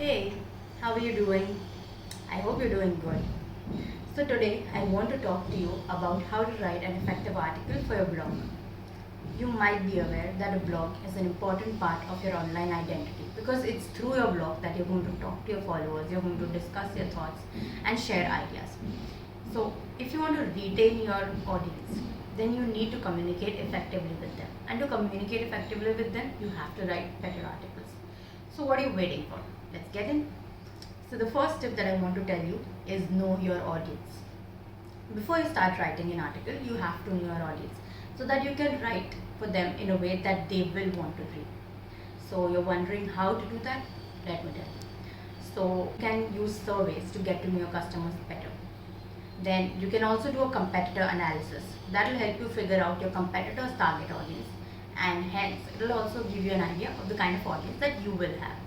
Hey, how are you doing? I hope you're doing good. So, today I want to talk to you about how to write an effective article for your blog. You might be aware that a blog is an important part of your online identity because it's through your blog that you're going to talk to your followers, you're going to discuss your thoughts, and share ideas. So, if you want to retain your audience, then you need to communicate effectively with them. And to communicate effectively with them, you have to write better articles. So, what are you waiting for? Let's get in. So, the first tip that I want to tell you is know your audience. Before you start writing an article, you have to know your audience so that you can write for them in a way that they will want to read. So, you're wondering how to do that? Let me tell you. So, you can use surveys to get to know your customers better. Then, you can also do a competitor analysis that will help you figure out your competitor's target audience, and hence, it will also give you an idea of the kind of audience that you will have.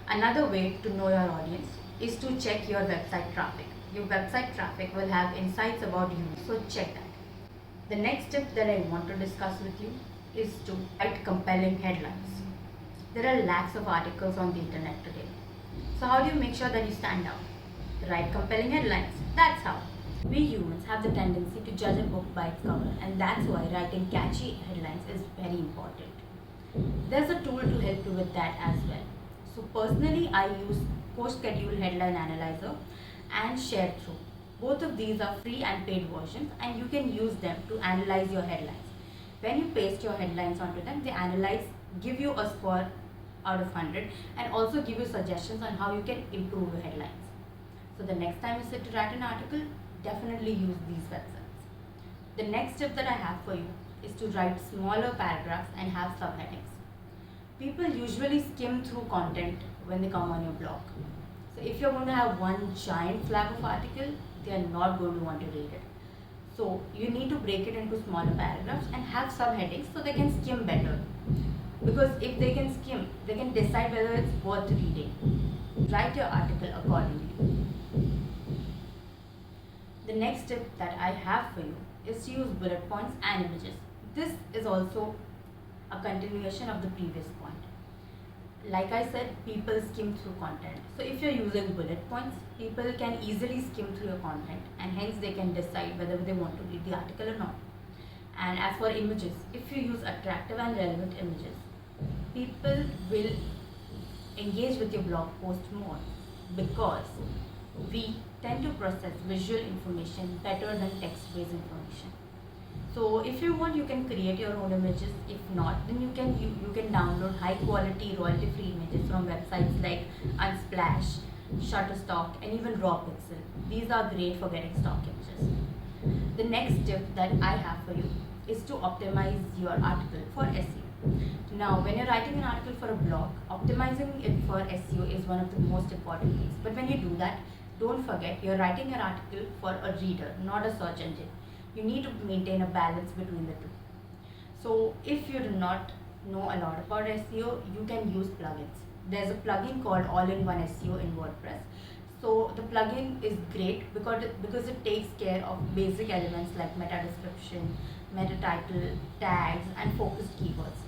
Another way to know your audience is to check your website traffic. Your website traffic will have insights about you, so check that. The next tip that I want to discuss with you is to write compelling headlines. There are lakhs of articles on the internet today. So, how do you make sure that you stand out? Write compelling headlines. That's how. We humans have the tendency to judge a book by its cover, and that's why writing catchy headlines is very important. There's a tool to help you with that as well. So personally, I use Post Schedule Headline Analyzer and ShareThrough. Both of these are free and paid versions, and you can use them to analyze your headlines. When you paste your headlines onto them, they analyze, give you a score out of 100, and also give you suggestions on how you can improve your headlines. So the next time you sit to write an article, definitely use these websites. The next tip that I have for you is to write smaller paragraphs and have subheadings. People usually skim through content when they come on your blog. So if you're going to have one giant flap of article, they are not going to want to read it. So you need to break it into smaller paragraphs and have subheadings so they can skim better. Because if they can skim, they can decide whether it's worth reading. Write your article accordingly. The next tip that I have for you is to use bullet points and images. This is also a continuation of the previous point. Like I said, people skim through content. So if you're using bullet points, people can easily skim through your content, and hence they can decide whether they want to read the article or not. And as for images, if you use attractive and relevant images, people will engage with your blog post more because we tend to process visual information better than text-based information. So if you want, you can create your own images. If not, then you can download high quality royalty-free images from websites like Unsplash, Shutterstock, and even Rawpixel. These are great for getting stock images. The next tip that I have for you is to optimize your article for SEO. Now, when you're writing an article for a blog, optimizing it for SEO is one of the most important things. But when you do that, don't forget you're writing an article for a reader, not a search engine. You need to maintain a balance between the two. So if you do not know a lot about SEO, you can use plugins. There's a plugin called All-in-One SEO in WordPress. So the plugin is great because it takes care of basic elements like meta description, meta title, tags, and focused keywords.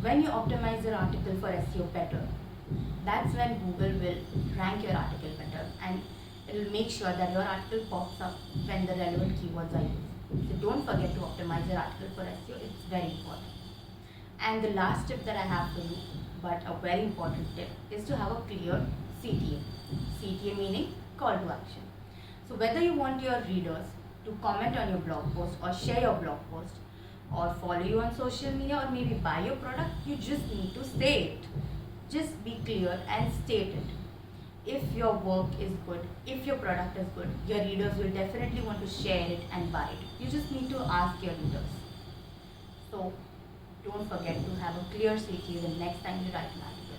When you optimize your article for SEO better, that's when Google will rank your article better, and it will make sure that your article pops up when the relevant keywords are used. So don't forget to optimize your article for SEO, it's very important. And the last tip that I have for you, but a very important tip, is to have a clear CTA. CTA meaning call to action. So whether you want your readers to comment on your blog post or share your blog post or follow you on social media or maybe buy your product, you just need to say it. Just be clear and state it. If your work is good, if your product is good, your readers will definitely want to share it and buy it. You just need to ask your readers. So don't forget to have a clear CTA the next time you write an article.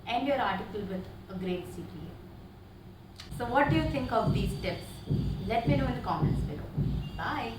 End your article with a great CTA. So what do you think of these tips? Let me know in the comments below. Bye.